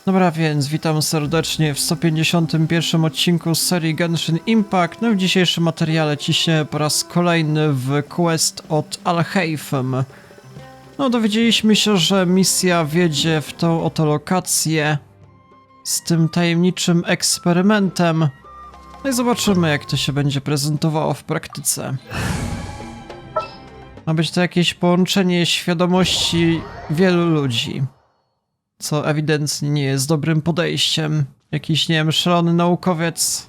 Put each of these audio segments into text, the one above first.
Dobra, więc witam serdecznie w 151 odcinku z serii Genshin Impact. No w dzisiejszym materiale ciśnie po raz kolejny w quest od Alhaitham. No dowiedzieliśmy się, że misja wiedzie w tą oto lokację z tym tajemniczym eksperymentem. No i zobaczymy, jak to się będzie prezentowało w praktyce. Ma być to jakieś połączenie świadomości wielu ludzi, co ewidentnie nie jest dobrym podejściem. Jakiś, nie wiem, szalony naukowiec.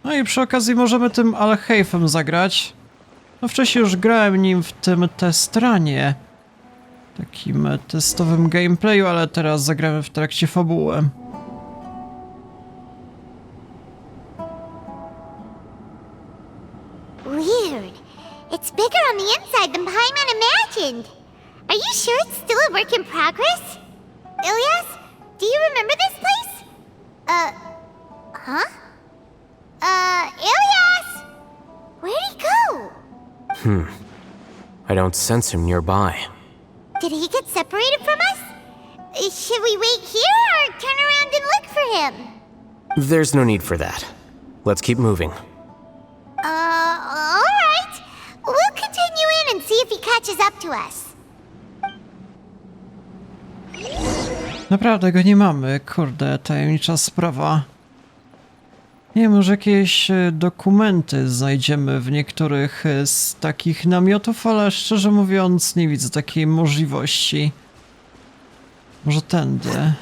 No i przy okazji możemy tym Alhaithamem zagrać. No wcześniej już grałem nim w tym testranie, takim testowym gameplayu, ale teraz zagramy w trakcie fabuły. Weird. It's bigger on the inside than Paimon imagined. Are you sure it's still a work in progress? Ilyas, do you remember this place? Ilyas! Where'd he go? I don't sense him nearby. Did he get separated from us? Should we wait here or turn around and look for him? There's no need for that. Let's keep moving. Alright. We'll continue in and see if he catches up to us. Naprawdę go nie mamy, kurde, tajemnicza sprawa. Nie wiem, może jakieś dokumenty znajdziemy w niektórych z takich namiotów, ale szczerze mówiąc nie widzę takiej możliwości. Może tędy.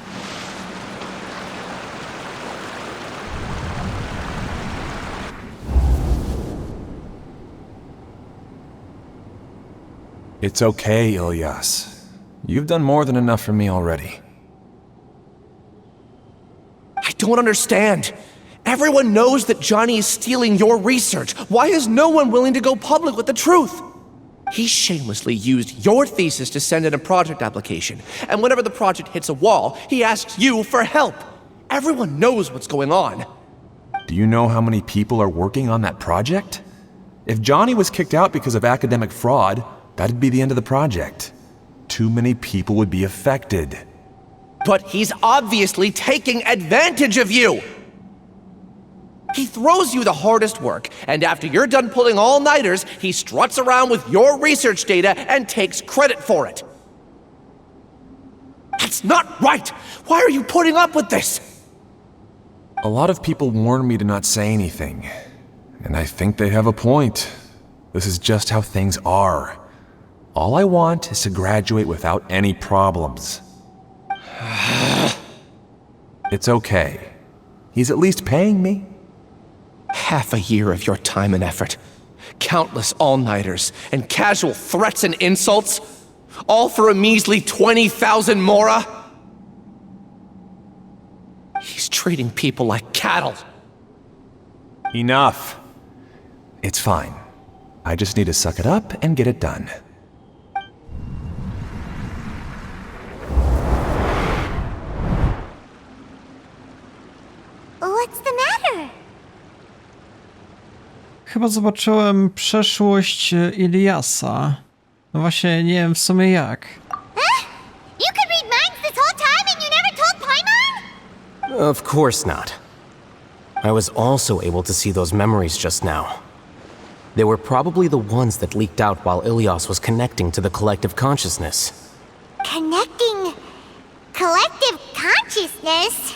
It's okay, Ilyas. You've done more than enough for me already. I don't understand. Everyone knows that Johnny is stealing your research. Why is no one willing to go public with the truth? He shamelessly used your thesis to send in a project application, and whenever the project hits a wall, he asks you for help. Everyone knows what's going on. Do you know how many people are working on that project? If Johnny was kicked out because of academic fraud, that'd be the end of the project. Too many people would be affected. But he's obviously taking advantage of you! He throws you the hardest work, and after you're done pulling all-nighters, he struts around with your research data and takes credit for it. That's not right! Why are you putting up with this? A lot of people warn me to not say anything, and I think they have a point. This is just how things are. All I want is to graduate without any problems. It's okay. He's at least paying me. Half a year of your time and effort, countless all-nighters, and casual threats and insults, all for a measly 20,000 mora? He's treating people like cattle. Enough. It's fine. I just need to suck it up and get it done. What's the matter? Chyba zobaczyłem przeszłość Ilyasa. No właśnie, nie wiem w sumie jak. You could read minds this whole time and you never told Paimon? Of course not. I was also able to see those memories just now. They were probably the ones that leaked out while Ilyas was connecting to the collective consciousness. Connecting collective consciousness?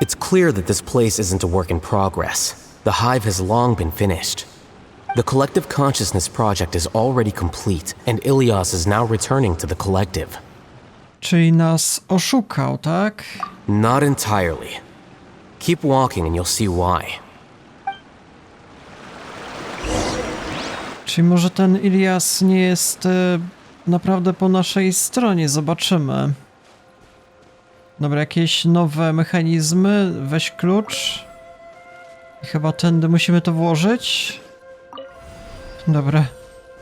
It's clear that this place isn't a work in progress. The hive has long been finished. The collective consciousness project is already complete, and Ilyas is now returning to the collective. Czyli nas oszukał, tak? Not entirely. Keep walking and you'll see why. Czyli może ten Ilyas nie jest naprawdę po naszej stronie, zobaczymy. Dobra, jakieś nowe mechanizmy, weź klucz. I chyba tędy musimy to włożyć. Dobra,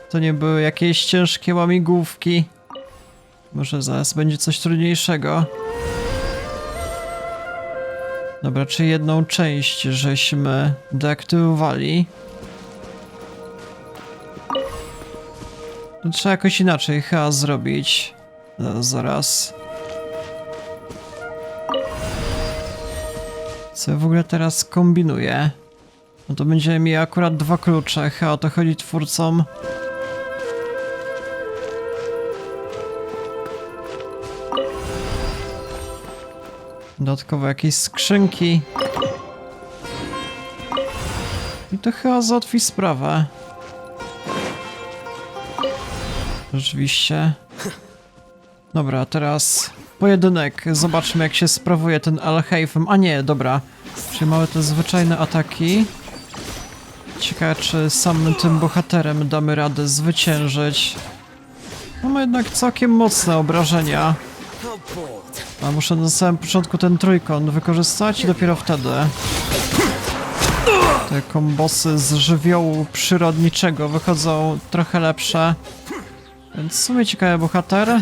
to nie były jakieś ciężkie łamigłówki. Może zaraz będzie coś trudniejszego. Dobra, czy jedną część żeśmy deaktywowali? To trzeba jakoś inaczej chyba zrobić. Zaraz. Co ja w ogóle teraz kombinuję? No to będziemy mieli akurat 2 klucze, chyba o to chodzi twórcom. Dodatkowo jakieś skrzynki. I to chyba załatwi sprawę. Rzeczywiście. Dobra, teraz pojedynek. Zobaczmy, jak się sprawuje ten Alhaitham. A nie, dobra. Czyli mamy te zwyczajne ataki. Ciekawe, czy samym tym bohaterem damy radę zwyciężyć. Mamy jednak całkiem mocne obrażenia. A muszę na samym początku ten trójkąt wykorzystać i dopiero wtedy. Te kombosy z żywiołu przyrodniczego wychodzą trochę lepsze. Więc w sumie ciekawy bohater.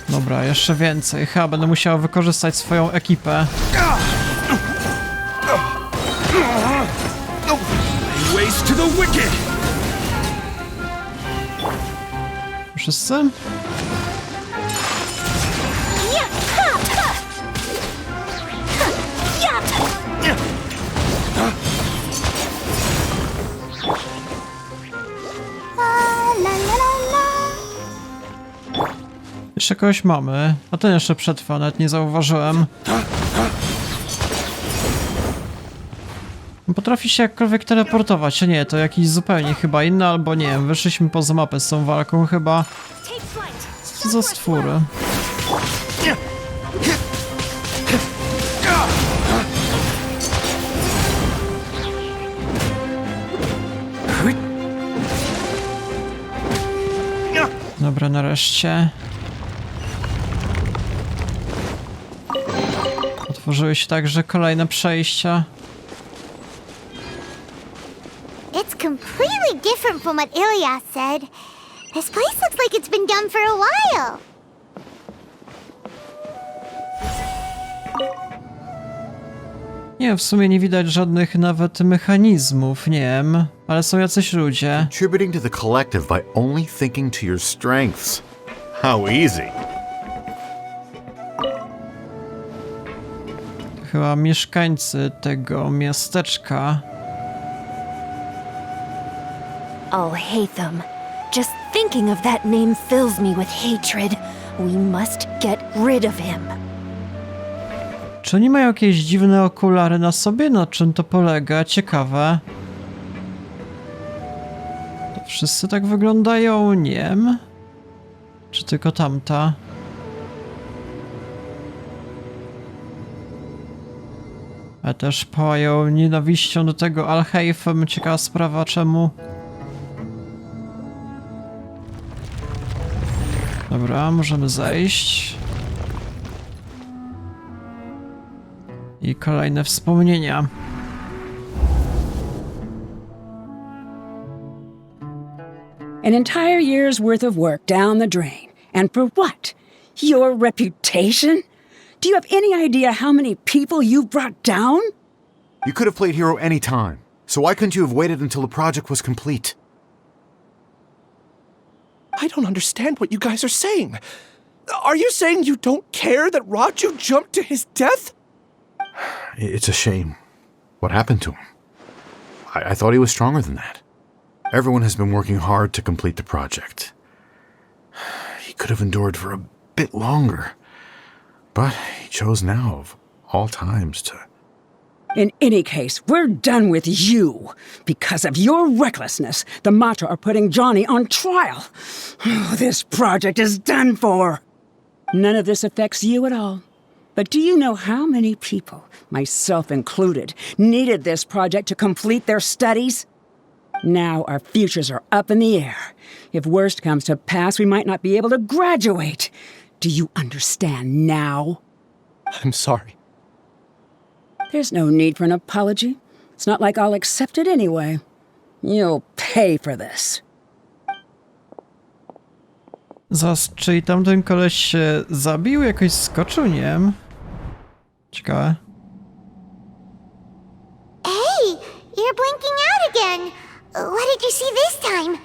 Dobra, jeszcze więcej. Chyba będę musiał wykorzystać swoją ekipę. Wszyscy? Jeszcze kogoś mamy, a ten jeszcze przetrwa, nawet nie zauważyłem. Potrafi się jakkolwiek teleportować, a nie, to jakiś zupełnie chyba inny, albo nie wiem, wyszliśmy poza mapę z tą walką chyba. Co za stwór? Dobra, nareszcie. Otworzyły się także kolejne przejścia. It's completely different from what Ilyas said. This place looks like it's been done for a while. Nie, w sumie nie widać żadnych nawet mechanizmów, nie wiem, ale są jacyś ludzie. Contributing to the collective by only thinking to your strengths. How easy. Chyba mieszkańcy tego miasteczka. Alhaitham. Just thinking of that name fills me with hatred. We must get rid of him. Czy oni mają jakieś dziwne okulary na sobie? Na czym to polega? Ciekawe. To wszyscy tak wyglądają? Nie wiem. Czy tylko tamta? Ale też pałają nienawiścią do tego Alhaitham. Ciekawa sprawa, czemu? Dobra, możemy zejść. I kolejne wspomnienia. An entire year's worth of work down the drain. And for what? Your reputation? Do you have any idea how many people you brought down? You could have played hero any time, so why couldn't you have waited until the project was complete? I don't understand what you guys are saying. Are you saying you don't care that Raju jumped to his death? It's a shame. What happened to him? I thought he was stronger than that. Everyone has been working hard to complete the project. He could have endured for a bit longer. But he chose now, of all times, to... In any case, we're done with you. Because of your recklessness, the Matra are putting Johnny on trial. This project is done for. None of this affects you at all. But do you know how many people, myself included, needed this project to complete their studies? Now our futures are up in the air. If worst comes to pass, we might not be able to graduate. Do you understand now? I'm sorry. There's no need for an apology. It's not like I'll accept it anyway. You'll pay for this. Zas, czyli tamten koleś się zabił? Jakoś skoczył? Nie wiem. Ciekawe. Hey, you're blinking out again. What did you see this time?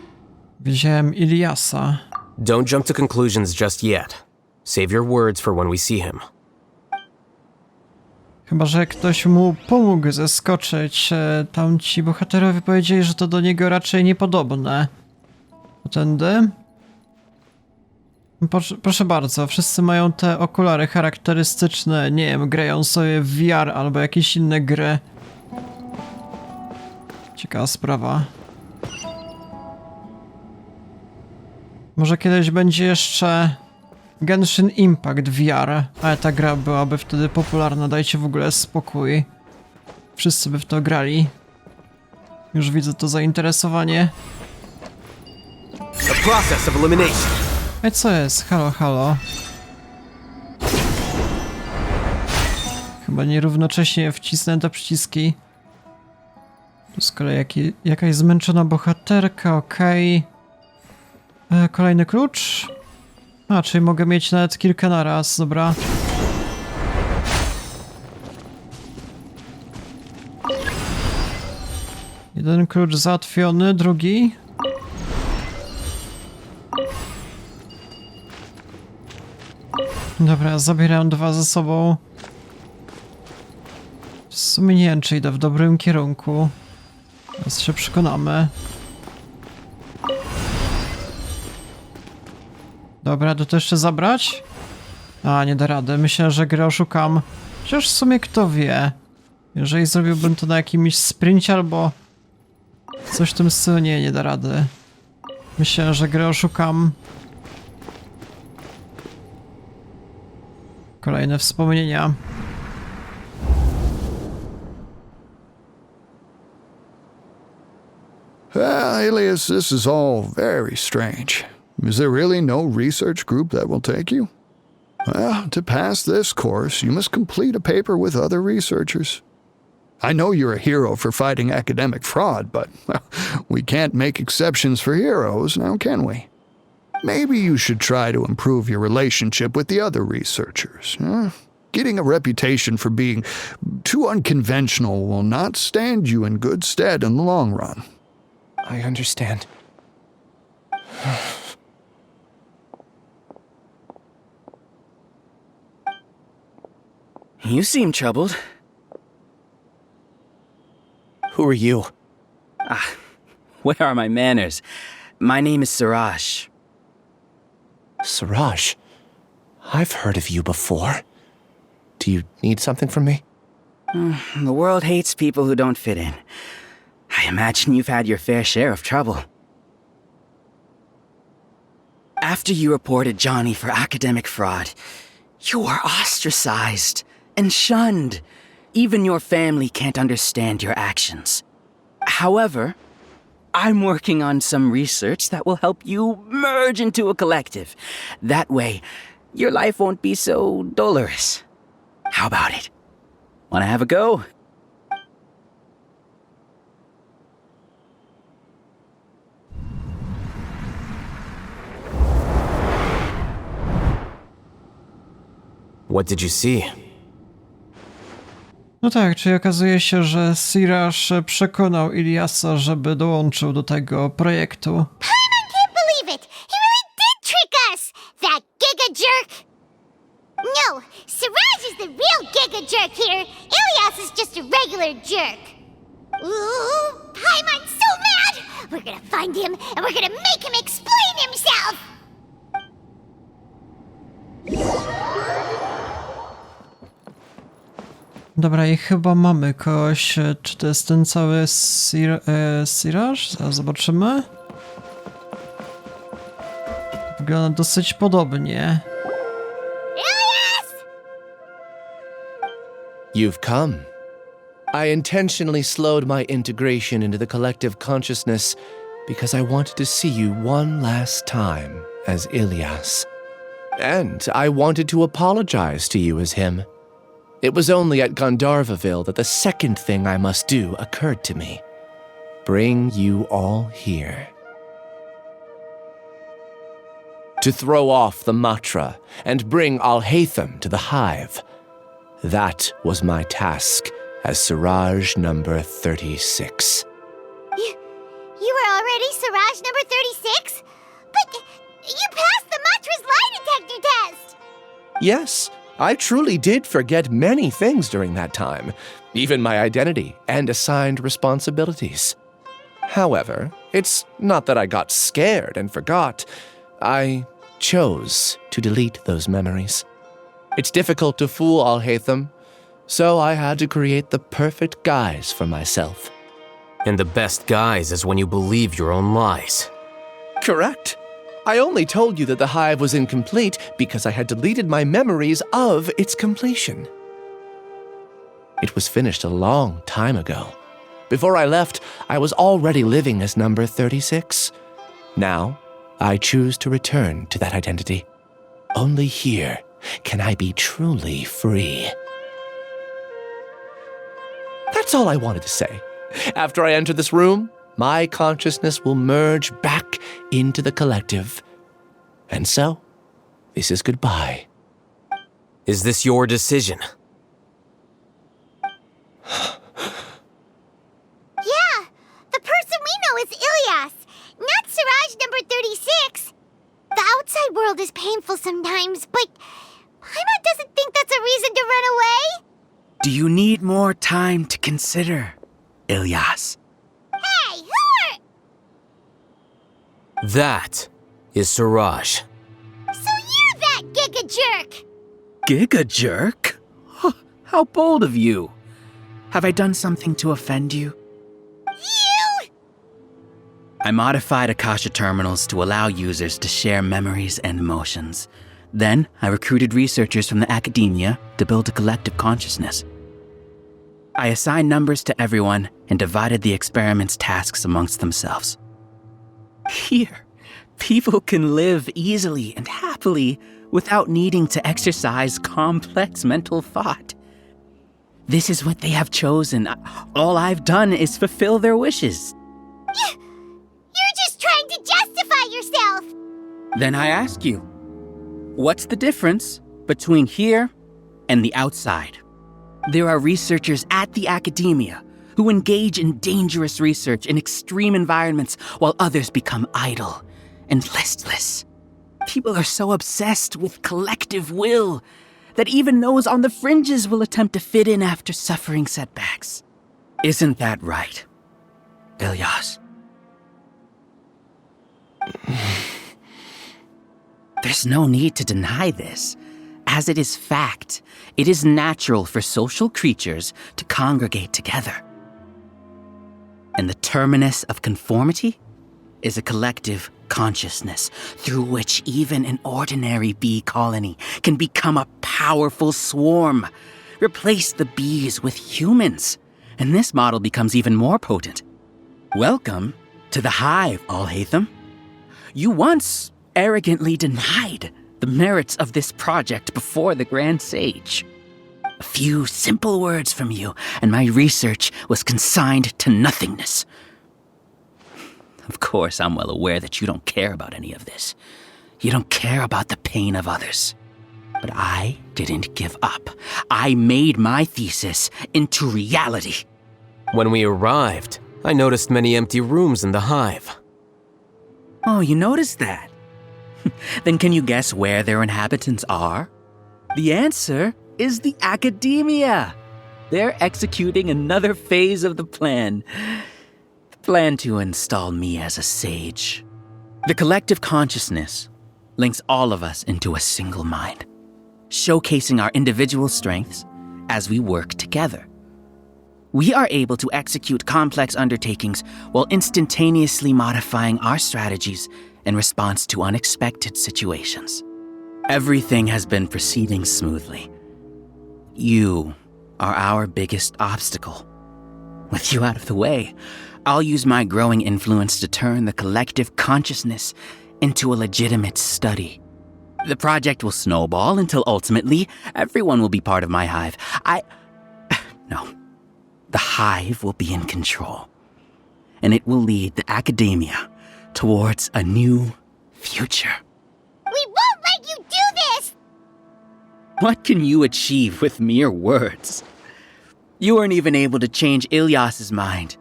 Widziałem Iliasa. Don't jump to conclusions just yet. Save your words for when we see him. Chyba że ktoś mu pomógł zeskoczyć. Tamci bohaterowie powiedzieli, że to do niego raczej niepodobne. Tędy? Proszę bardzo, wszyscy mają te okulary charakterystyczne, nie wiem, grają sobie w VR albo jakieś inne gry. Ciekawa sprawa. Może kiedyś będzie jeszcze Genshin Impact VR, ale ta gra byłaby wtedy popularna, dajcie w ogóle spokój. Wszyscy by w to grali. Już widzę to zainteresowanie. The process of elimination. Ej, co jest? Halo, halo. Chyba nierównocześnie wcisnę te przyciski. Tu z kolei jakaś zmęczona bohaterka, okej. Kolejny klucz. A, czyli mogę mieć nawet kilka na raz, dobra. Jeden klucz załatwiony, drugi. Dobra, zabieram dwa ze sobą. W sumie nie wiem, czy idę w dobrym kierunku. Teraz się przekonamy. Dobra, to jeszcze zabrać? A, nie da rady. Myślę, że grę oszukam. Chociaż w sumie kto wie. Jeżeli zrobiłbym to na jakimś sprincie albo coś w tym stylu, nie da rady. Myślę, że grę oszukam. Kolejne wspomnienia. Alias, this is all very strange. Is there really no research group that will take you? Well, to pass this course, you must complete a paper with other researchers. I know you're a hero for fighting academic fraud, but well, we can't make exceptions for heroes, now can we? Maybe you should try to improve your relationship with the other researchers. Getting a reputation for being too unconventional will not stand you in good stead in the long run. I understand. You seem troubled. Who are you? Where are my manners? My name is Suraj. Suraj. I've heard of you before. Do you need something from me? The world hates people who don't fit in. I imagine you've had your fair share of trouble. After you reported Johnny for academic fraud, you were ostracized and shunned. Even your family can't understand your actions. However, I'm working on some research that will help you merge into a collective. That way, your life won't be so dolorous. How about it? Wanna have a go? What did you see? No tak, czyli okazuje się, że Suraj przekonał Iliasa, żeby dołączył do tego projektu. Paimon can't believe it! He really did trick us! That giga jerk! No, Suraj is the real giga jerk here. Ilias is just a regular jerk. Ooh, Paimon's so mad! We're gonna find him and we're gonna make him explain himself! Dobra, i chyba mamy kogoś. Czy to jest ten cały Suraj? Zaraz zobaczymy. Wygląda dosyć podobnie. Ilias! You've come. I intentionally slowed my integration into the collective consciousness because I wanted to see you one last time as Ilias. And I wanted to apologize to you as him. It was only at Gandharvaville that the second thing I must do occurred to me. Bring you all here. To throw off the mantra and bring Alhaitham to the hive. That was my task as Suraj number 36. already, Siraj number 36? But you passed the Matra's lie detector test! Yes, I truly did forget many things during that time, even my identity and assigned responsibilities. However, it's not that I got scared and forgot. I chose to delete those memories. It's difficult to fool Alhaitham, so I had to create the perfect guise for myself. And the best guise is when you believe your own lies. Correct. I only told you that the hive was incomplete because I had deleted my memories of its completion. It was finished a long time ago. Before I left, I was already living as number 36. Now, I choose to return to that identity. Only here can I be truly free. That's all I wanted to say. After I enter this room, my consciousness will merge back into the collective. And so, this is goodbye. Is this your decision? Yeah, the person we know is Ilyas, not Siraj number 36. The outside world is painful sometimes, but Paimon doesn't think that's a reason to run away. Do you need more time to consider, Ilyas? Hey, who are... That is Siraj. So you're that Giga Jerk! Giga jerk? How bold of you. Have I done something to offend you? You! I modified Akasha terminals to allow users to share memories and emotions. Then, I recruited researchers from the academia to build a collective consciousness. I assigned numbers to everyone and divided the experiment's tasks amongst themselves. Here, people can live easily and happily without needing to exercise complex mental thought. This is what they have chosen. All I've done is fulfill their wishes. You're just trying to justify yourself! Then I ask you, what's the difference between here and the outside? There are researchers at the academia who engage in dangerous research in extreme environments while others become idle and listless. People are so obsessed with collective will that even those on the fringes will attempt to fit in after suffering setbacks. Isn't that right, Ilyas? There's no need to deny this. As it is fact, it is natural for social creatures to congregate together. And the terminus of conformity is a collective consciousness through which even an ordinary bee colony can become a powerful swarm. Replace the bees with humans, and this model becomes even more potent. Welcome to the hive, Alhaitham. You once arrogantly denied the merits of this project before the Grand Sage. A few simple words from you, and my research was consigned to nothingness. Of course, I'm well aware that you don't care about any of this. You don't care about the pain of others. But I didn't give up. I made my thesis into reality. When we arrived, I noticed many empty rooms in the hive. Oh, you noticed that? Then can you guess where their inhabitants are? The answer is the academia. They're executing another phase of the plan. The plan to install me as a sage. The collective consciousness links all of us into a single mind, showcasing our individual strengths as we work together. We are able to execute complex undertakings while instantaneously modifying our strategies in response to unexpected situations. Everything has been proceeding smoothly. You are our biggest obstacle. With you out of the way, I'll use my growing influence to turn the collective consciousness into a legitimate study. The project will snowball until ultimately everyone will be part of my hive. No. The hive will be in control, and it will lead the academia towards a new future. We won't let you do this! What can you achieve with mere words? You weren't even able to change Ilyas's mind.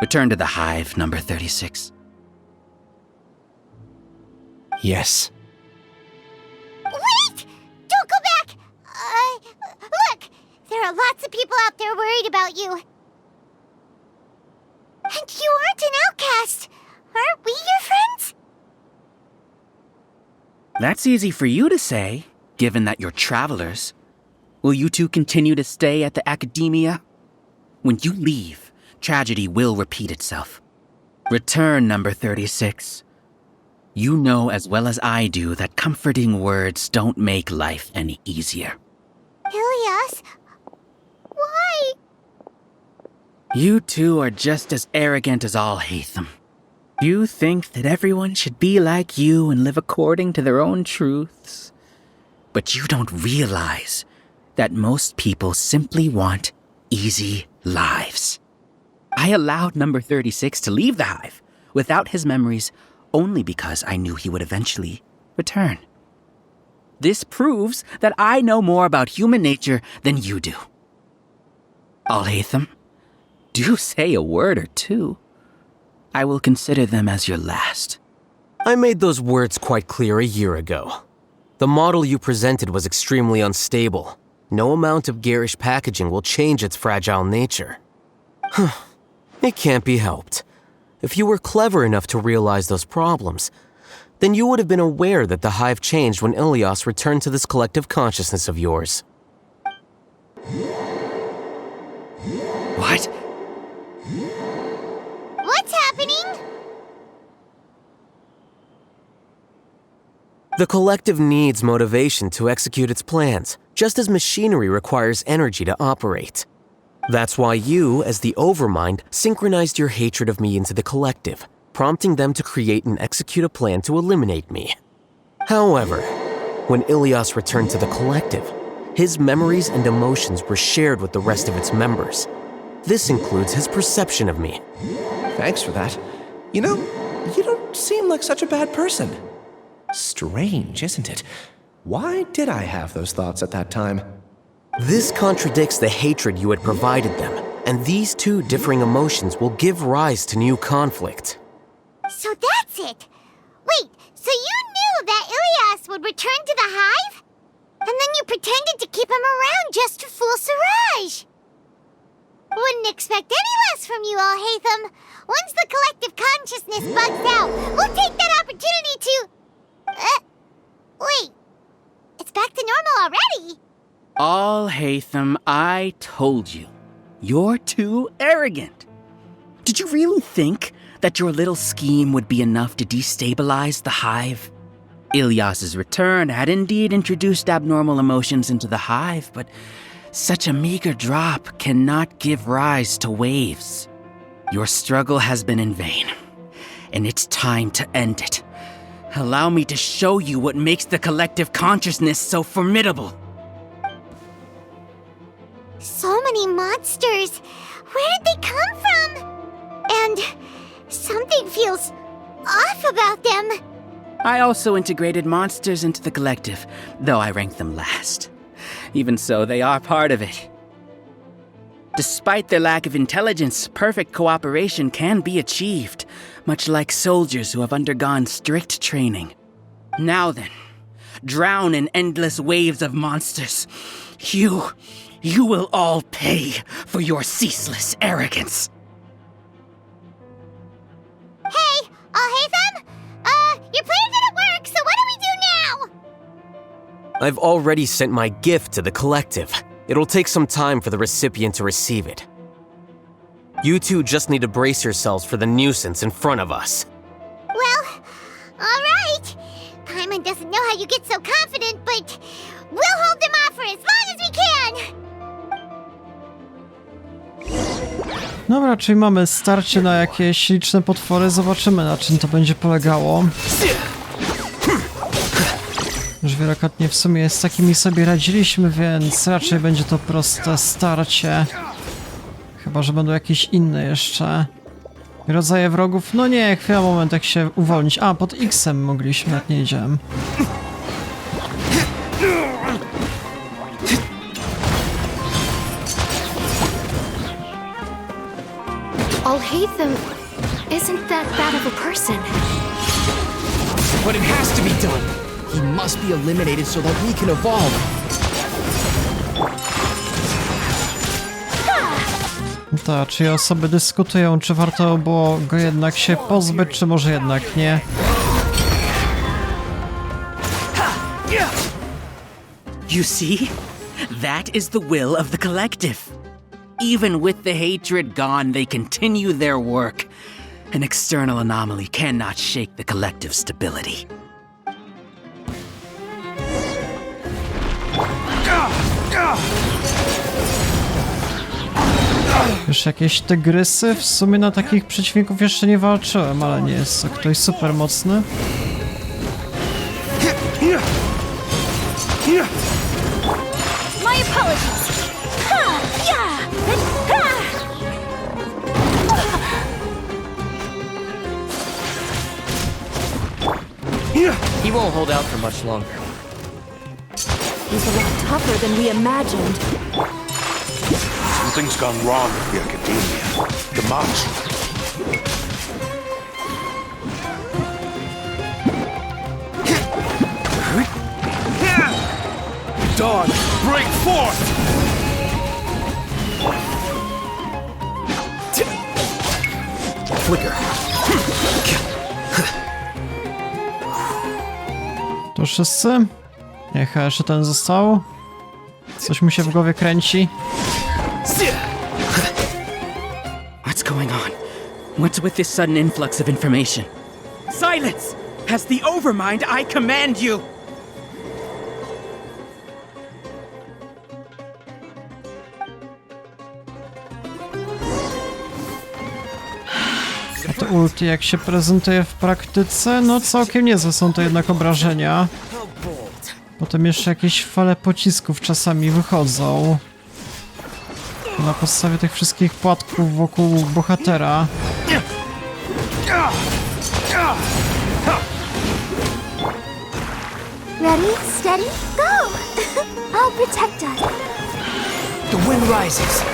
Return to the hive, number 36. Yes. Wait! Don't go back! Look! There are lots of people out there worried about you. And you aren't an outcast. Aren't we your friends? That's easy for you to say, given that you're travelers. Will you two continue to stay at the academia? When you leave, tragedy will repeat itself. Return, number 36. You know as well as I do that comforting words don't make life any easier. Ilias? Why? You two are just as arrogant as Alhaitham. You think that everyone should be like you and live according to their own truths. But you don't realize that most people simply want easy lives. I allowed number 36 to leave the hive without his memories only because I knew he would eventually return. This proves that I know more about human nature than you do. Alhaitham, do say a word or two. I will consider them as your last. I made those words quite clear a year ago. The model you presented was extremely unstable. No amount of garish packaging will change its fragile nature. It can't be helped. If you were clever enough to realize those problems, then you would have been aware that the hive changed when Ilias returned to this collective consciousness of yours. What? What's happening? The collective needs motivation to execute its plans, just as machinery requires energy to operate. That's why you, as the Overmind, synchronized your hatred of me into the collective, prompting them to create and execute a plan to eliminate me. However, when Ilias returned to the collective, his memories and emotions were shared with the rest of its members. This includes his perception of me. Thanks for that. You know, you don't seem like such a bad person. Strange, isn't it? Why did I have those thoughts at that time? This contradicts the hatred you had provided them, and these two differing emotions will give rise to new conflict. So that's it. Wait, so you knew that Ilias would return to the hive? And then you pretended to keep him around just to fool Siraj. Wouldn't expect any less from you, Alhaitham. Once the collective consciousness bugs out, we'll take that opportunity to... wait. It's back to normal already. Alhaitham, I told you. You're too arrogant. Did you really think that your little scheme would be enough to destabilize the hive? Ilias's return had indeed introduced abnormal emotions into the hive, but such a meager drop cannot give rise to waves. Your struggle has been in vain, and it's time to end it. Allow me to show you what makes the collective consciousness so formidable. So many monsters. Where did they come from? And something feels off about them. I also integrated monsters into the collective, though I ranked them last. Even so, they are part of it. Despite their lack of intelligence, perfect cooperation can be achieved, much like soldiers who have undergone strict training. Now then, drown in endless waves of monsters. You will all pay for your ceaseless arrogance. Hey, Alhaitham! Your plan didn't work, so what do we do now? I've already sent my gift to the collective. It'll take some time for the recipient to receive it. You two just need to brace yourselves for the nuisance in front of us. Well, alright. Paimon doesn't know how you get so confident, but we'll hold them off for as long as we can! Dobra, czyli mamy starcie na jakieś liczne potwory. Zobaczymy, na czym to będzie polegało. Już wielokrotnie w sumie z takimi sobie radziliśmy, więc raczej będzie to proste starcie. Chyba że będą jakieś inne jeszcze rodzaje wrogów. No nie, chwila, moment, jak się uwolnić. A, pod X-em mogliśmy, jak nie idziemy. Alhaitham isn't that bad of a person. but it has to be done. He must be eliminated so that we can evolve. Tak, czyli osoby dyskutują, czy warto było go jednak się pozbyć, czy może jednak nie. You see? That is the will of the collective. Even with the hatred gone, they continue their work. An external anomaly cannot shake the collective stability. Już jakieś tygrysy? W sumie na takich przeciwników jeszcze nie walczyłem, ale nie jest to ktoś super mocny. My apologies. Ha! Yeah! Ha! He won't hold out for much longer. He's a lot tougher than we imagined. Something's gone wrong with the Academia. The monster. Dawn, break forth! Flicker. To wszyscy? Nie, chyba jeszcze ten został. Coś mu się w głowie kręci. What's going on? What's with this sudden influx of information? Silence! As the Overmind, I command you! A to ulti jak się prezentuje w praktyce? No całkiem niezłe są to jednak obrażenia. Potem jeszcze jakieś fale pocisków czasami wychodzą. Na podstawie tych wszystkich płatków wokół bohatera. Ready, steady, go! I'll protect us. The wind rises.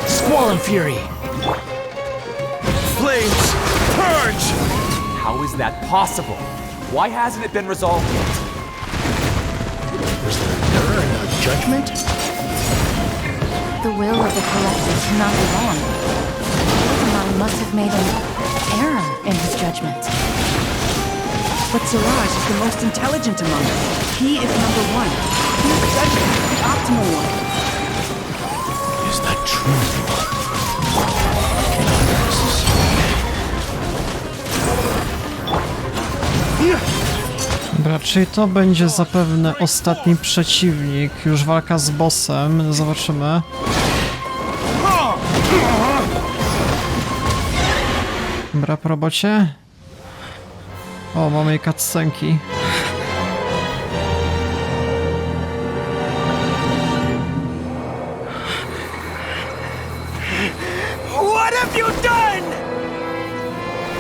Squall and fury. Flames, purge! How is that possible? Why hasn't it been resolved yet? Was there an error in our judgment? The will of the collective cannot be wrong. Pokemon must have made an error in his judgment. But Siraj is the most intelligent among us. He is number one. His judgment is the optimal one. Is that true? Dobra, czyli to będzie zapewne ostatni przeciwnik. Już walka z bossem. Zobaczymy. Dobra, po robocie. O, mamy cutscenki. What have you done?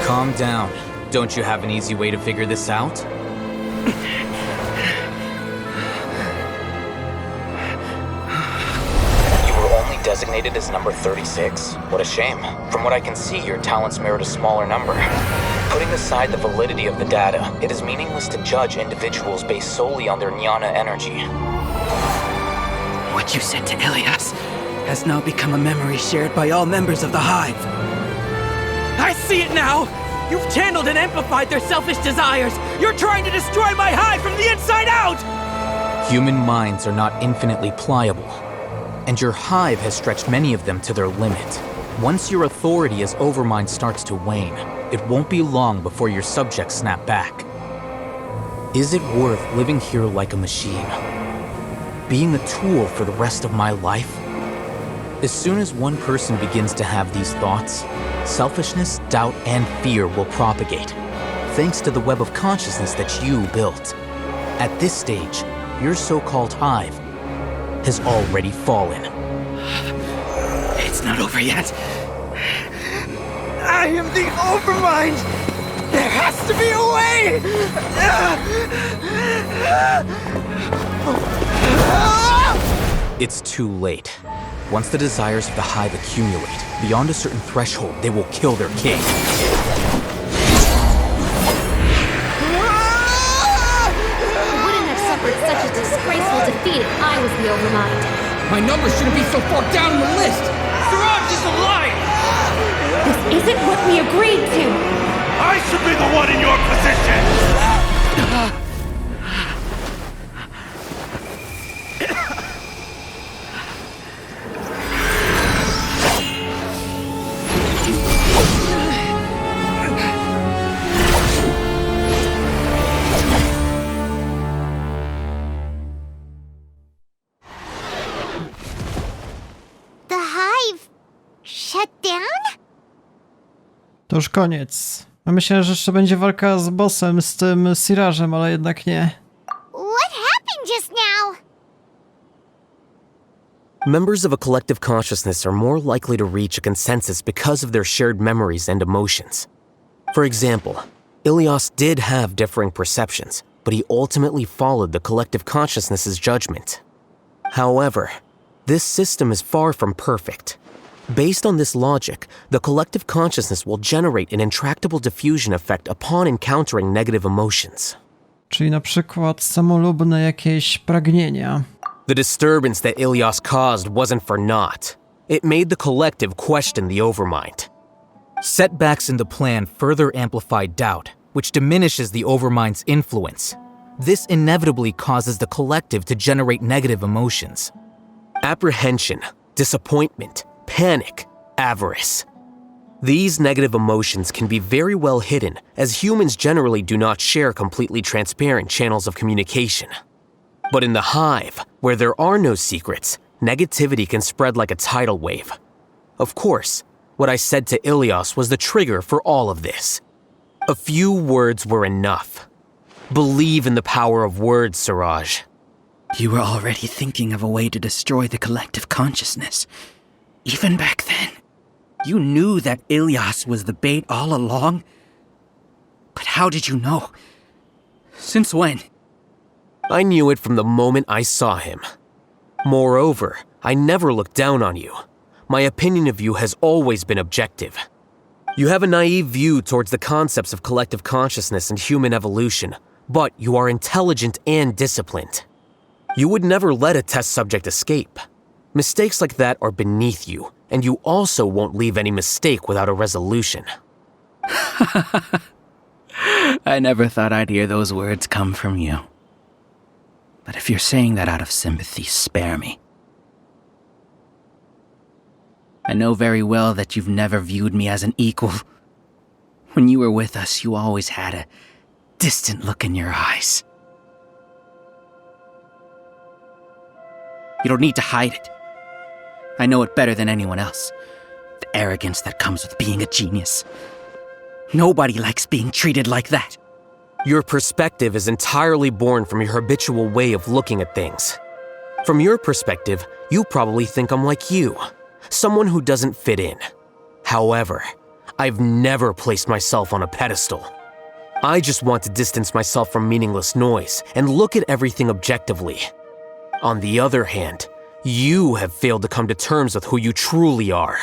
Calm down. Don't you have an easy way to figure this out? You were only designated as number 36? What a shame. From what I can see, your talents merit a smaller number. Putting aside the validity of the data, it is meaningless to judge individuals based solely on their jnana energy. What you said to Ilias has now become a memory shared by all members of the Hive. I see it now! You've channeled and amplified their selfish desires! You're trying to destroy my Hive from the inside out! Human minds are not infinitely pliable, and your Hive has stretched many of them to their limit. Once your authority as Overmind starts to wane, it won't be long before your subjects snap back. Is it worth living here like a machine? Being a tool for the rest of my life? As soon as one person begins to have these thoughts, selfishness, doubt, and fear will propagate, thanks to the web of consciousness that you built. At this stage, your so-called Hive has already fallen. It's not over yet. I am the Overmind! There has to be a way! It's too late. Once the desires of the hive accumulate, beyond a certain threshold, they will kill their king. I wouldn't have suffered such a disgraceful defeat if I was the Overmind. My number shouldn't be so far down the list! Siraj is a liar! This isn't what we agreed to! I should be the one in your position! The hive shut down? To już koniec. A myślałem, że jeszcze będzie walka z bossem, z tym Sirażem, ale jednak nie. What happened just now? Members of a collective consciousness are more likely to reach a consensus because of their shared memories and emotions. For example, Ilias did have differing perceptions, but he ultimately followed the collective consciousness's judgment. However, this system is far from perfect. Based on this logic, the collective consciousness will generate an intractable diffusion effect upon encountering negative emotions. Czyli na przykład samolubne jakieś pragnienia. The disturbance that Ilias caused wasn't for naught. It made the collective question the Overmind. Setbacks in the plan further amplify doubt, which diminishes the Overmind's influence. This inevitably causes the collective to generate negative emotions. Apprehension, disappointment, panic, avarice. These negative emotions can be very well hidden, as humans generally do not share completely transparent channels of communication. But in the hive, where there are no secrets, negativity can spread like a tidal wave. Of course, what I said to Ilias was the trigger for all of this. A few words were enough. Believe in the power of words, Siraj. You were already thinking of a way to destroy the collective consciousness. Even back then, you knew that Ilias was the bait all along? But how did you know? Since when? I knew it from the moment I saw him. Moreover, I never looked down on you. My opinion of you has always been objective. You have a naive view towards the concepts of collective consciousness and human evolution, but you are intelligent and disciplined. You would never let a test subject escape. Mistakes like that are beneath you, and you also won't leave any mistake without a resolution. I never thought I'd hear those words come from you. But if you're saying that out of sympathy, spare me. I know very well that you've never viewed me as an equal. When you were with us, you always had a distant look in your eyes. You don't need to hide it. I know it better than anyone else. The arrogance that comes with being a genius. Nobody likes being treated like that. Your perspective is entirely born from your habitual way of looking at things. From your perspective, you probably think I'm like you, someone who doesn't fit in. However, I've never placed myself on a pedestal. I just want to distance myself from meaningless noise and look at everything objectively. On the other hand, you have failed to come to terms with who you truly are.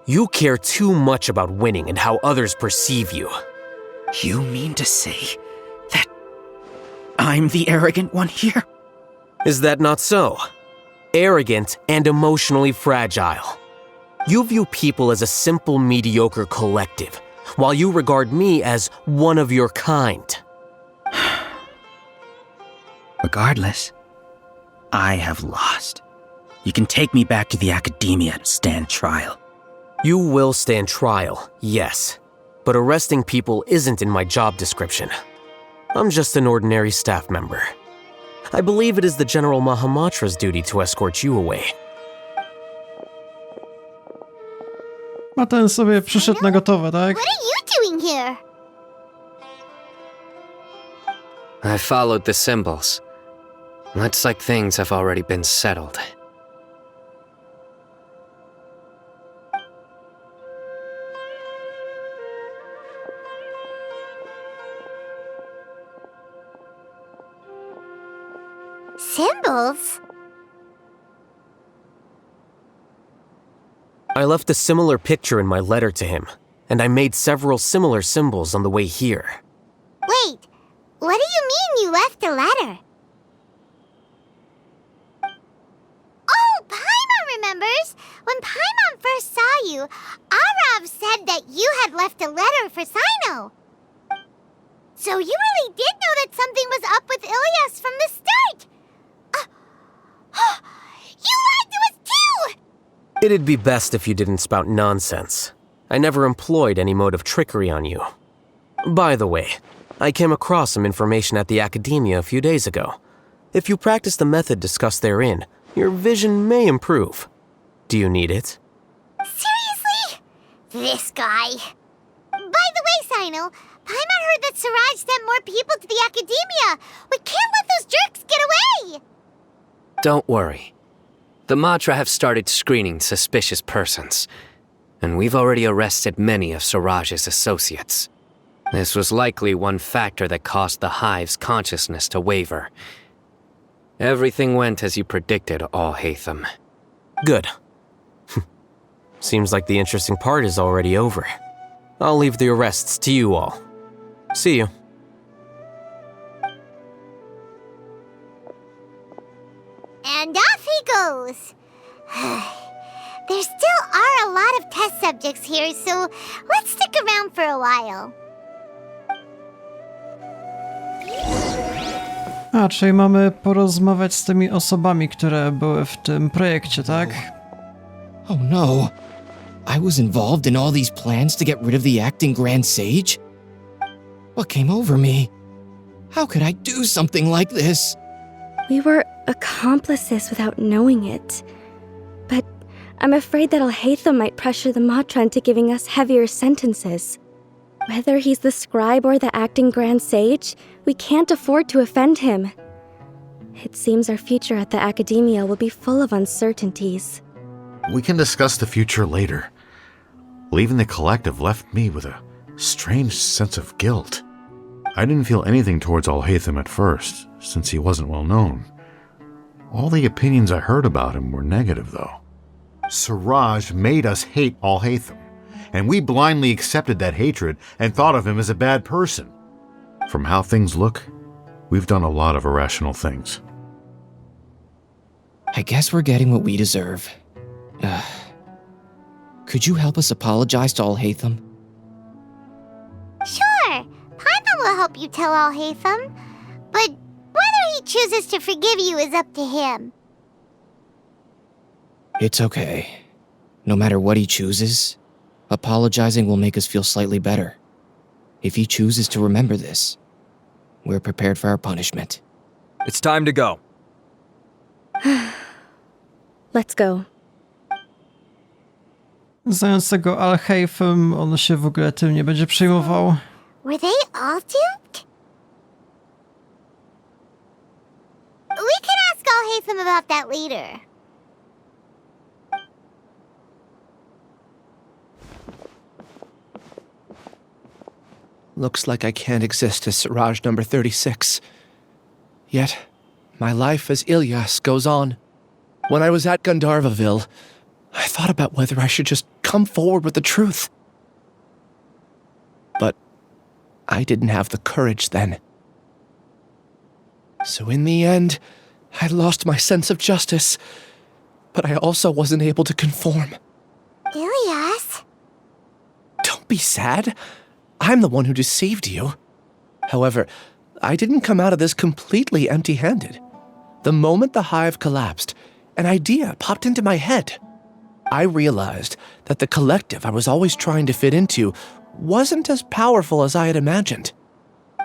You care too much about winning and how others perceive you. You mean to say that I'm the arrogant one here? Is that not so? Arrogant and emotionally fragile. You view people as a simple, mediocre collective, while you regard me as one of your kind. Regardless, I have lost. You can take me back to the academia to stand trial. You will stand trial, yes. But arresting people isn't in my job description. I'm just an ordinary staff member. I believe it is the General Mahamatra's duty to escort you away. A ten sobie przyszedł na gotowe, tak? What are you doing here? I followed the symbols. Looks like things have already been settled. Symbols? I left a similar picture in my letter to him, and I made several similar symbols on the way here. Wait, what do you mean you left a letter? Oh, Paimon remembers! When Paimon first saw you, Arav said that you had left a letter for Sino. So you really did know that something was up with Ilias from the start! You lied to us too! It'd be best if you didn't spout nonsense. I never employed any mode of trickery on you. By the way, I came across some information at the Academia a few days ago. If you practice the method discussed therein, your vision may improve. Do you need it? Seriously? This guy. By the way, Sino, Paimon heard that Siraj sent more people to the Academia. We can't let those jerks get away! Don't worry. The Matra have started screening suspicious persons, and we've already arrested many of Siraj's associates. This was likely one factor that caused the Hive's consciousness to waver. Everything went as you predicted, Alhaitham. Good. Seems like the interesting part is already over. I'll leave the arrests to you all. See you. And off he goes. There still are a lot of test subjects here, so let's stick around for a while. A, czyli mamy porozmawiać z tymi osobami, które były w tym projekcie, tak? Oh no. I was involved in all these plans to get rid of the acting Grand Sage? What came over me? How could I do something like this? We were accomplices without knowing it. But I'm afraid that Alhaitham might pressure the Matra into giving us heavier sentences. Whether he's the scribe or the acting Grand Sage, we can't afford to offend him. It seems our future at the Academia will be full of uncertainties. We can discuss the future later. Leaving the collective left me with a strange sense of guilt. I didn't feel anything towards Alhaitham at first, since he wasn't well known. All the opinions I heard about him were negative, though. Siraj made us hate Alhaitham, and we blindly accepted that hatred and thought of him as a bad person. From how things look, we've done a lot of irrational things. I guess we're getting what we deserve. Could you help us apologize to Alhaitham? Sure, Paimon will help you tell Alhaitham, but whether he chooses to forgive you is up to him. It's okay. No matter what he chooses, apologizing will make us feel slightly better. If he chooses to remember this, we're prepared for our punishment. It's time to go. Let's go. Znając tego Alhaitham, on się w ogóle tym nie będzie przejmował. Were they all duped? We can ask Alhaitham about that later. Looks like I can't exist as Siraj number 36. Yet, my life as Ilyas goes on. When I was at Gandharvaville, I thought about whether I should just come forward with the truth. But I didn't have the courage then. So in the end, I lost my sense of justice, but I also wasn't able to conform. Ilyas? Don't be sad. I'm the one who deceived you. However, I didn't come out of this completely empty-handed. The moment the hive collapsed, an idea popped into my head. I realized that the collective I was always trying to fit into wasn't as powerful as I had imagined.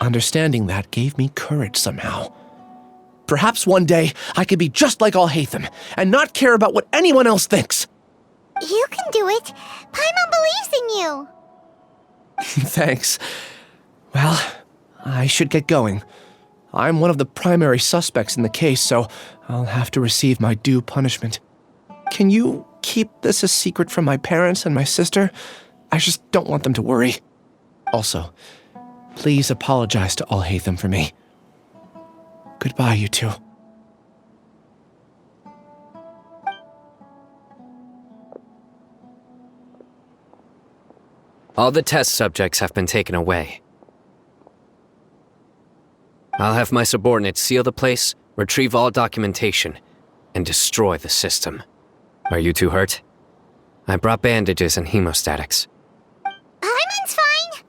Understanding that gave me courage somehow. Perhaps one day I could be just like Alhaitham and not care about what anyone else thinks. You can do it. Paimon believes in you. Thanks. Well, I should get going. I'm one of the primary suspects in the case, so I'll have to receive my due punishment. Can you keep this a secret from my parents and my sister? I just don't want them to worry. Also, please apologize to Alhaitham for me. Goodbye, you two. All the test subjects have been taken away. I'll have my subordinates seal the place, retrieve all documentation, and destroy the system. Are you too hurt? I brought bandages and hemostatics. Hyman's fine.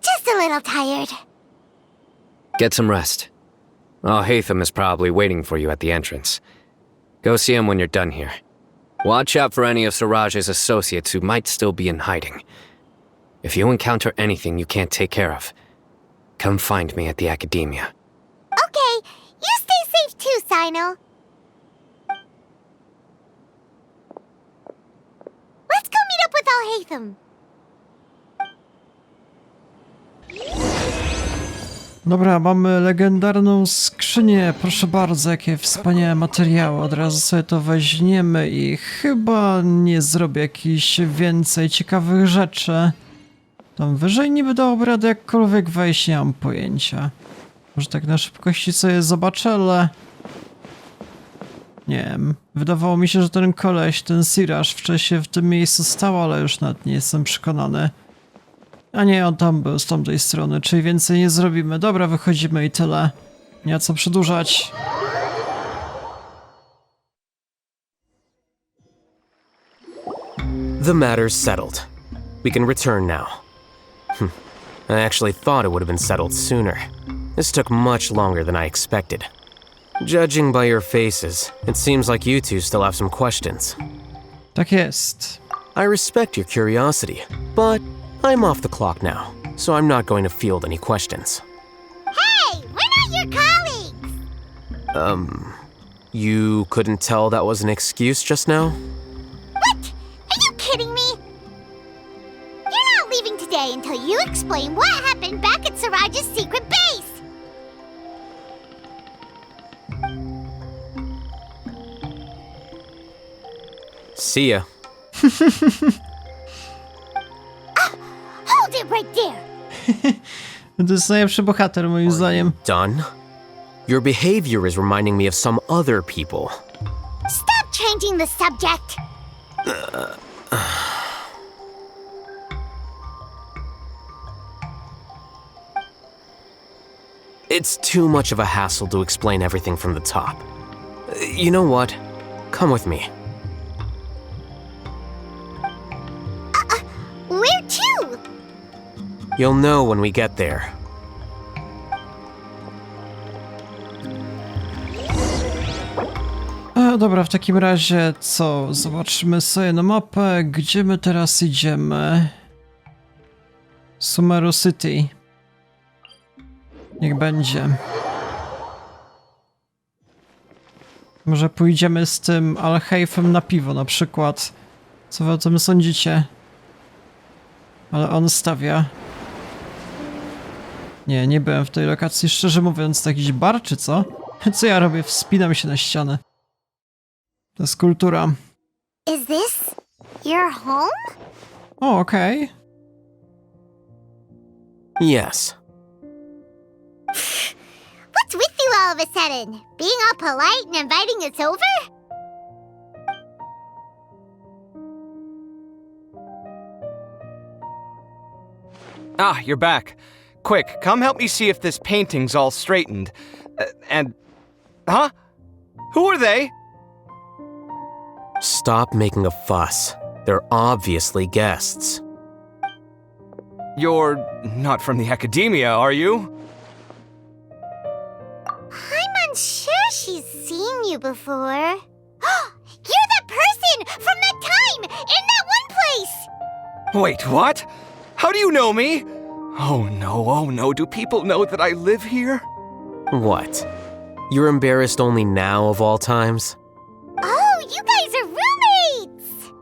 Just a little tired. Get some rest. Alhaitham is probably waiting for you at the entrance. Go see him when you're done here. Watch out for any of Siraj's associates who might still be in hiding. If you encounter anything you can't take care of, come find me at the academia. Okay, you stay safe too, Sino. Let's go meet up with Alhaitham. Dobra, mamy legendarną skrzynię. Proszę bardzo, jakie wspaniałe materiały. Od razu sobie to weźmiemy i chyba nie zrobię jakichś więcej ciekawych rzeczy. Tam wyżej niby dałoby radę jakkolwiek wejść, nie mam pojęcia. Może tak na szybkości sobie zobaczę, ale... Nie wiem. Wydawało mi się, że ten koleś, ten Siraj wcześniej w tym miejscu stał, ale już nawet nie jestem przekonany. A nie, on tam był z tamtej strony, czyli więcej nie zrobimy. Dobra, wychodzimy i tyle. Nie ma co przedłużać. The matter's settled. We can return now. I actually thought it would have been settled sooner. This took much longer than I expected. Judging by your faces, it seems like you two still have some questions. Tak jest. I respect your curiosity, but I'm off the clock now, so I'm not going to field any questions. Hey, we're not your colleagues! You couldn't tell that was an excuse just now? What? Are you kidding me? You're not leaving today until you explain what happened back at Siraj's secret base! See ya. Hold it right there! To jest najlepszy bohater, moim zdaniem. Done? Your behavior is reminding me of some other people. Stop changing the subject! It's too much of a hassle to explain everything from the top. You know what? Come with me. Where to? You'll know when we get there. Dobra, w takim razie co? Zobaczmy sobie na mapę, gdzie my teraz idziemy. Sumeru City. Niech będzie. Może pójdziemy z tym Alhaitham na piwo na przykład. Co wy o tym sądzicie? Ale on stawia. Nie byłem w tej lokacji, szczerze mówiąc, to jakiś bar czy co? Co ja robię? Wspinam się na ścianę. To jest kultura. Is this your home? O, okej. Yes. What's with you all of a sudden? Being all polite and inviting us over? Ah, you're back. Quick, come help me see if this painting's all straightened. Huh? Who are they? Stop making a fuss. They're obviously guests. You're not from the academia, are you? I'm unsure she's seen you before. You're that person from that time in that one place! Wait, what? How do you know me? Oh no, do people know that I live here? What? You're embarrassed only now of all times? Oh, you guys are roommates!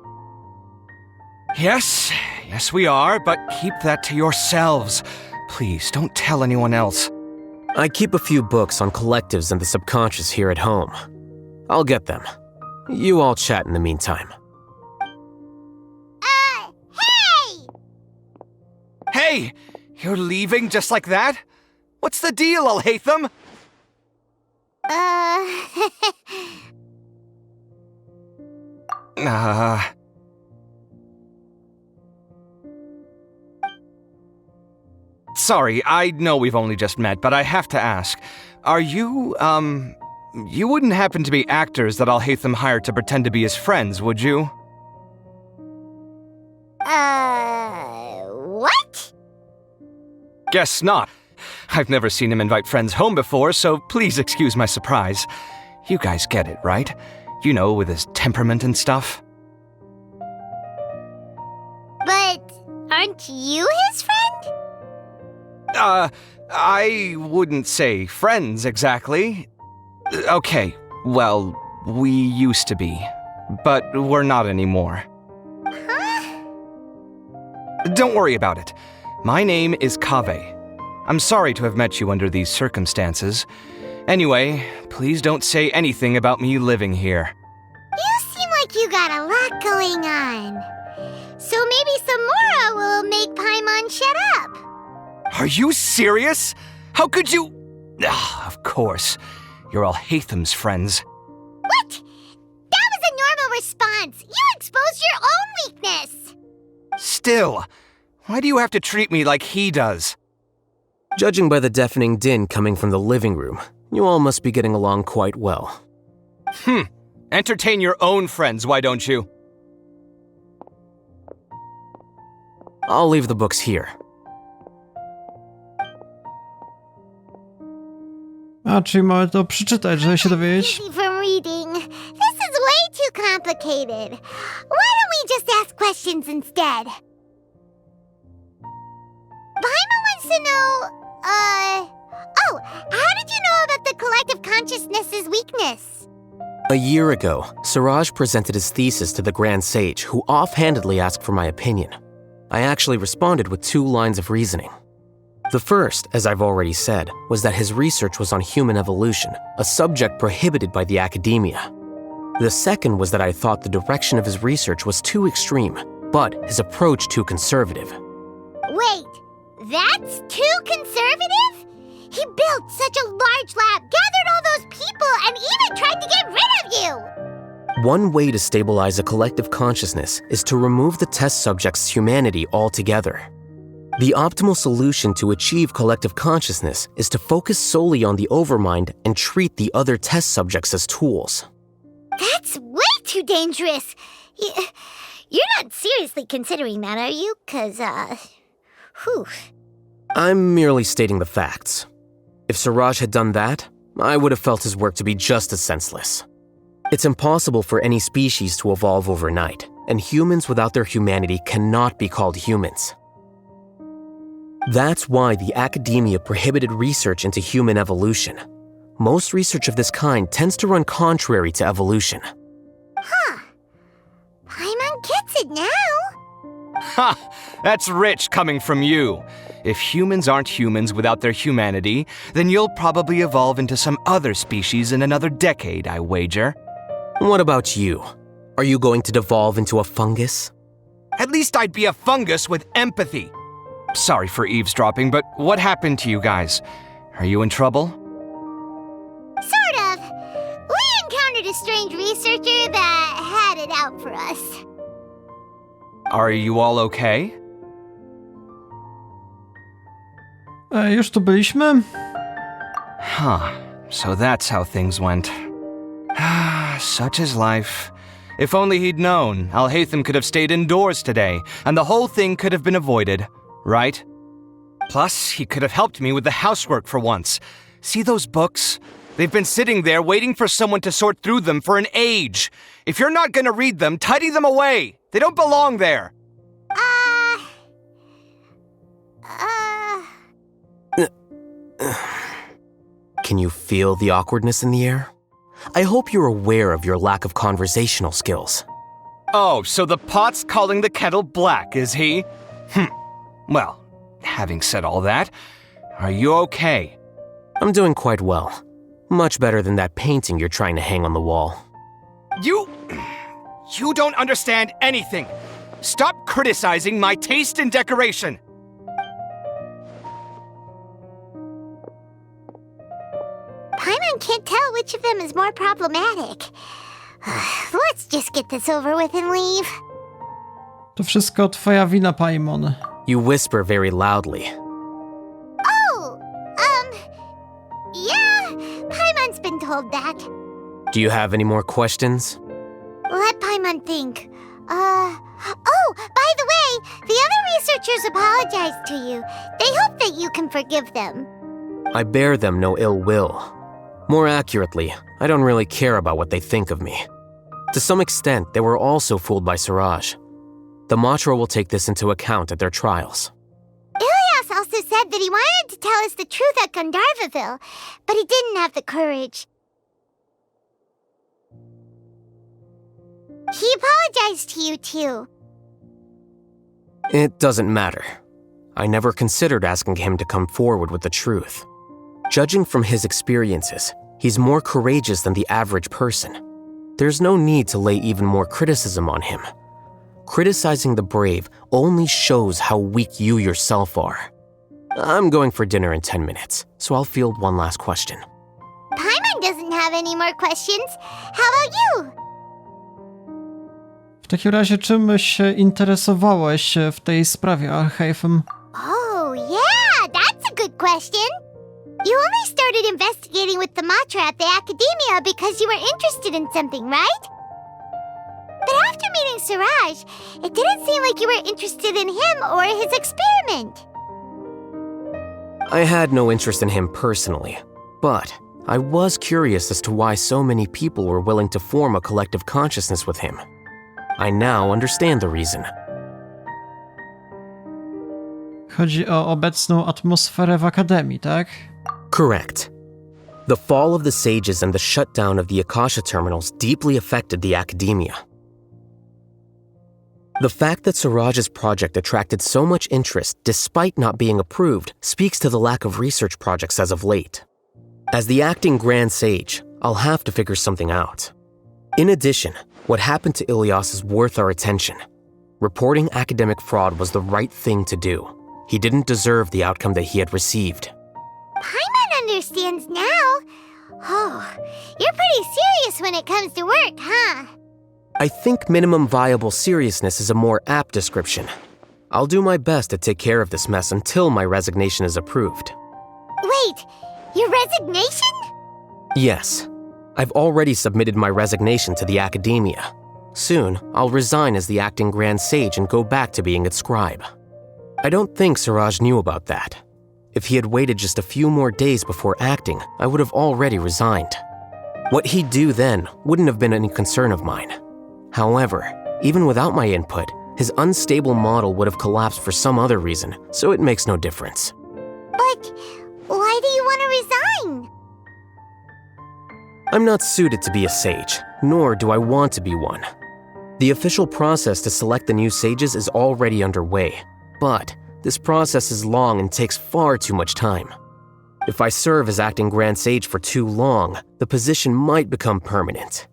Yes, we are, but keep that to yourselves. Please, don't tell anyone else. I keep a few books on collectives and the subconscious here at home. I'll get them. You all chat in the meantime. Hey! Hey! You're leaving just like that? What's the deal, Alhaitham? Sorry, I know we've only just met, but I have to ask. Are you, you wouldn't happen to be actors that Alhaitham hired to pretend to be his friends, would you? What? Guess not. I've never seen him invite friends home before, so please excuse my surprise. You guys get it, right? You know, with his temperament and stuff. But aren't you his friend? I wouldn't say friends exactly. Okay, well, we used to be, but we're not anymore. Huh? Don't worry about it. My name is Kaveh. I'm sorry to have met you under these circumstances. Anyway, please don't say anything about me living here. You seem like you got a lot going on. So maybe Samora will make Paimon shut up. Are you serious? How could you? Of course. You're Alhaitham's friends. What? That was a normal response. You exposed your own weakness. Still, why do you have to treat me like he does? Judging by the deafening din coming from the living room, you all must be getting along quite well. Entertain your own friends, why don't you? I'll leave the books here. A, czyli mamy to przeczytać, żeby się dowiedzieć. Easy from reading. This is way too complicated. Why don't we just ask questions instead? Paimon wants to know, how did you know about the collective consciousness's weakness? A year ago, Siraj presented his thesis to the Grand Sage, who offhandedly asked for my opinion. I actually responded with 2 lines of reasoning. The first, as I've already said, was that his research was on human evolution, a subject prohibited by the academia. The second was that I thought the direction of his research was too extreme, but his approach too conservative. Wait, that's too conservative? He built such a large lab, gathered all those people, and even tried to get rid of you! One way to stabilize a collective consciousness is to remove the test subject's humanity altogether. The optimal solution to achieve collective consciousness is to focus solely on the overmind and treat the other test subjects as tools. That's way too dangerous. You're not seriously considering that, are you? 'Cause, I'm merely stating the facts. If Siraj had done that, I would have felt his work to be just as senseless. It's impossible for any species to evolve overnight, and humans without their humanity cannot be called humans. That's why the academia prohibited research into human evolution. Most research of this kind tends to run contrary to evolution. Huh. Paimon gets it now. Ha! That's rich coming from you. If humans aren't humans without their humanity, then you'll probably evolve into some other species in another decade, I wager. What about you? Are you going to devolve into a fungus? At least I'd be a fungus with empathy. Sorry for eavesdropping, but what happened to you guys? Are you in trouble? Sort of. We encountered a strange researcher that had it out for us. Are you all okay? Już tu byliśmy? So that's how things went. Such is life. If only he'd known, Alhaitham could have stayed indoors today, and the whole thing could have been avoided, right? Plus, he could have helped me with the housework for once. See those books? They've been sitting there waiting for someone to sort through them for an age. If you're not gonna read them, tidy them away. They don't belong there. Can you feel the awkwardness in the air? I hope you're aware of your lack of conversational skills. Oh, so the pot's calling the kettle black, is he? Well, having said all that, are you okay? I'm doing quite well. Much better than that painting you're trying to hang on the wall. You don't understand anything. Stop criticizing my taste in decoration. Paimon can't tell which of them is more problematic. Let's just get this over with and leave. To wszystko twoja wina, Paimon. You whisper very loudly. hold that. Do you have any more questions? Let Paimon think. Oh, by the way, the other researchers apologized to you. They hope that you can forgive them. I bear them no ill will. More accurately, I don't really care about what they think of me. To some extent, they were also fooled by Siraj. The Matra will take this into account at their trials. Ilias also said that he wanted to tell us the truth at Gandharvaville, but he didn't have the courage. He apologized to you, too. It doesn't matter. I never considered asking him to come forward with the truth. Judging from his experiences, he's more courageous than the average person. There's no need to lay even more criticism on him. Criticizing the brave only shows how weak you yourself are. I'm going for dinner in 10 minutes, so I'll field one last question. Paimon doesn't have any more questions. How about you? W takim razie, czym się interesowałeś w tej sprawie, Alhaitham? Oh, yeah, that's a good question. You only started investigating with the Matra at the Academia because you were interested in something, right? But after meeting Siraj, it didn't seem like you were interested in him or his experiment. I had no interest in him personally, but I was curious as to why so many people were willing to form a collective consciousness with him. I now understand the reason. Chodzi o obecną atmosferę w Akademii, tak? Correct. The fall of the sages and the shutdown of the Akasha terminals deeply affected the Academia. The fact that Siraj's project attracted so much interest despite not being approved speaks to the lack of research projects as of late. As the acting Grand Sage, I'll have to figure something out. In addition, what happened to Ilias is worth our attention. Reporting academic fraud was the right thing to do. He didn't deserve the outcome that he had received. Paimon understands now. Oh, you're pretty serious when it comes to work, huh? I think minimum viable seriousness is a more apt description. I'll do my best to take care of this mess until my resignation is approved. Wait, your resignation? Yes. I've already submitted my resignation to the Academia. Soon, I'll resign as the acting Grand Sage and go back to being its scribe. I don't think Siraj knew about that. If he had waited just a few more days before acting, I would have already resigned. What he'd do then wouldn't have been any concern of mine. However, even without my input, his unstable model would have collapsed for some other reason, so it makes no difference. But why do you want to resign? I'm not suited to be a sage, nor do I want to be one. The official process to select the new sages is already underway, but this process is long and takes far too much time. If I serve as acting Grand Sage for too long, the position might become permanent.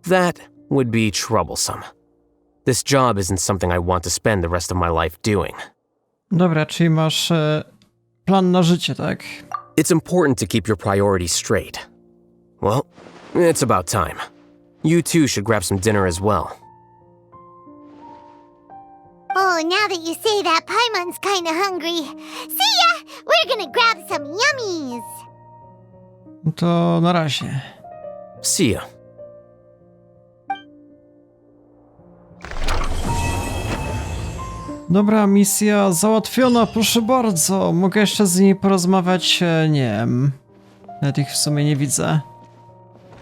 That would be troublesome. This job isn't something I want to spend the rest of my life doing. Dobra, czyli masz plan na życie, tak? It's important to keep your priorities straight. Well, it's about time. You too should grab some dinner as well. Oh, now that you say that, Paimon's kinda hungry. See ya! We're gonna grab some yummies! To na razie. See ya. Dobra, misja załatwiona, proszę bardzo. Mogę jeszcze z nimi porozmawiać? Nie wiem. Nawet ich w sumie nie widzę.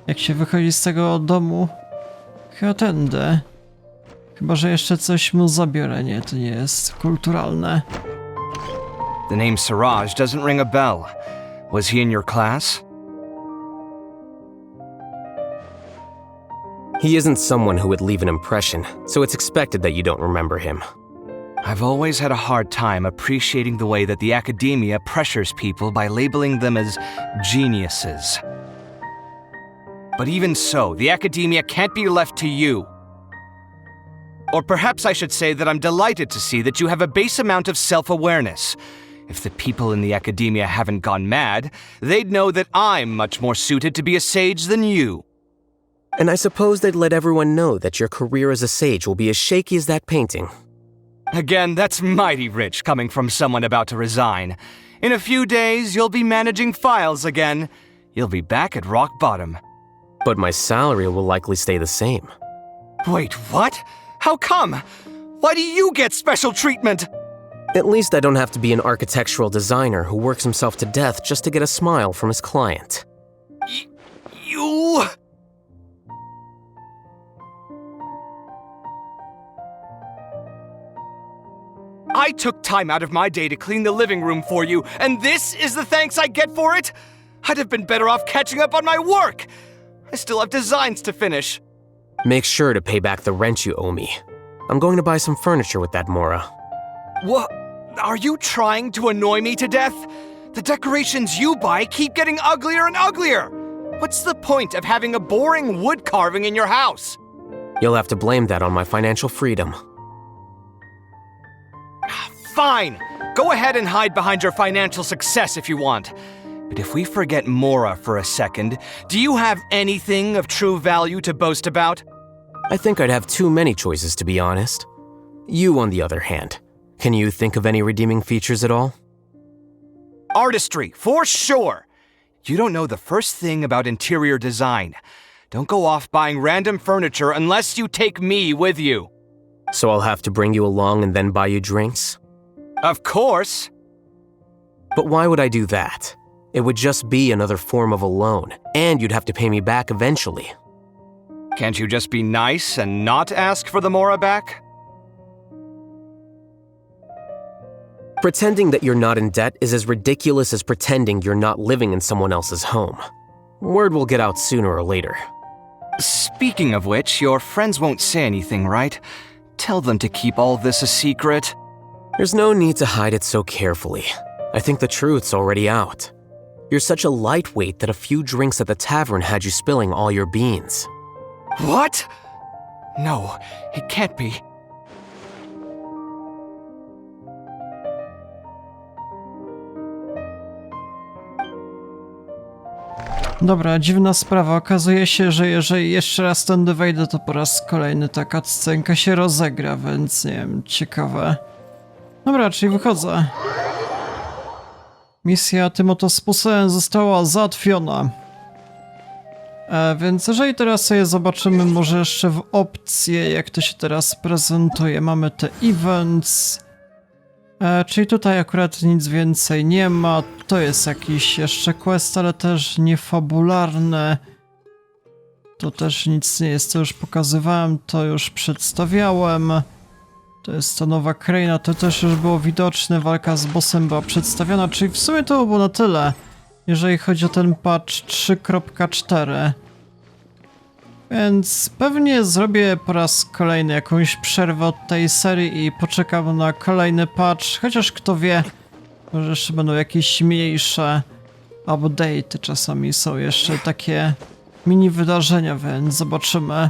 Jak się wychodzi z tego domu? Chyba tędy. Chyba że jeszcze coś mu zabiorę. Nie, to nie jest kulturalne. The name Siraj doesn't ring a bell. Was he in your class? He isn't someone who would leave an impression, so it's expected that you don't remember him. I've always had a hard time appreciating the way that the Academia pressures people by labeling them as geniuses. But even so, the Academia can't be left to you. Or perhaps I should say that I'm delighted to see that you have a base amount of self-awareness. If the people in the Academia haven't gone mad, they'd know that I'm much more suited to be a sage than you. And I suppose they'd let everyone know that your career as a sage will be as shaky as that painting. Again, that's mighty rich coming from someone about to resign. In a few days, you'll be managing files again. You'll be back at rock bottom. But my salary will likely stay the same. Wait, what? How come? Why do you get special treatment? At least I don't have to be an architectural designer who works himself to death just to get a smile from his client. You... I took time out of my day to clean the living room for you, and this is the thanks I get for it? I'd have been better off catching up on my work. I still have designs to finish. Make sure to pay back the rent you owe me. I'm going to buy some furniture with that Mora. What? Are you trying to annoy me to death? The decorations you buy keep getting uglier and uglier. What's the point of having a boring wood carving in your house? You'll have to blame that on my financial freedom. Fine. Go ahead and hide behind your financial success if you want. But if we forget Mora for a second, do you have anything of true value to boast about? I think I'd have too many choices, to be honest. You, on the other hand, can you think of any redeeming features at all? Artistry, for sure. You don't know the first thing about interior design. Don't go off buying random furniture unless you take me with you. So I'll have to bring you along and then buy you drinks? Of course. But why would I do that? It would just be another form of a loan, and you'd have to pay me back eventually. Can't you just be nice and not ask for the Mora back? Pretending that you're not in debt is as ridiculous as pretending you're not living in someone else's home. Word will get out sooner or later. Speaking of which, your friends won't say anything, right? Tell them to keep all this a secret. There's no need to hide it so carefully. I think the truth's already out. You're such a lightweight that a few drinks at the tavern had you spilling all your beans. What? No, it can't be. Dobra, dziwna sprawa. Okazuje się, że jeżeli jeszcze raz tędy wejdę, to po raz kolejny taka scenka się rozegra, więc nie wiem, ciekawe. Dobra, czyli wychodzę. Misja tym oto sposobem została załatwiona. Więc jeżeli teraz sobie zobaczymy może jeszcze w opcje, jak to się teraz prezentuje. Mamy te events. Czyli tutaj akurat nic więcej nie ma. To jest jakiś jeszcze quest, ale też niefabularny. To też nic nie jest, to już pokazywałem, to już przedstawiałem. To jest ta nowa kraina, to też już było widoczne, walka z bossem była przedstawiona, czyli w sumie to było na tyle, jeżeli chodzi o ten patch 3.4. Więc pewnie zrobię po raz kolejny jakąś przerwę od tej serii i poczekam na kolejny patch, chociaż kto wie, może jeszcze będą jakieś mniejsze update'y, czasami są jeszcze takie mini wydarzenia, więc zobaczymy.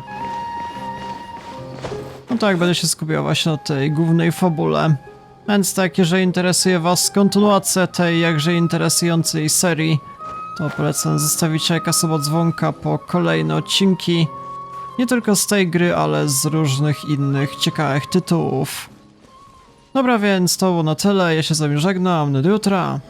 No tak, będę się skupiał właśnie na tej głównej fabule. Więc tak, jeżeli interesuje was kontynuacja tej jakże interesującej serii, to polecam zostawić lajka, suba, dzwonka po kolejne odcinki. Nie tylko z tej gry, ale z różnych innych ciekawych tytułów. Dobra, więc to było na tyle. Ja się z wami żegnam. Do jutra.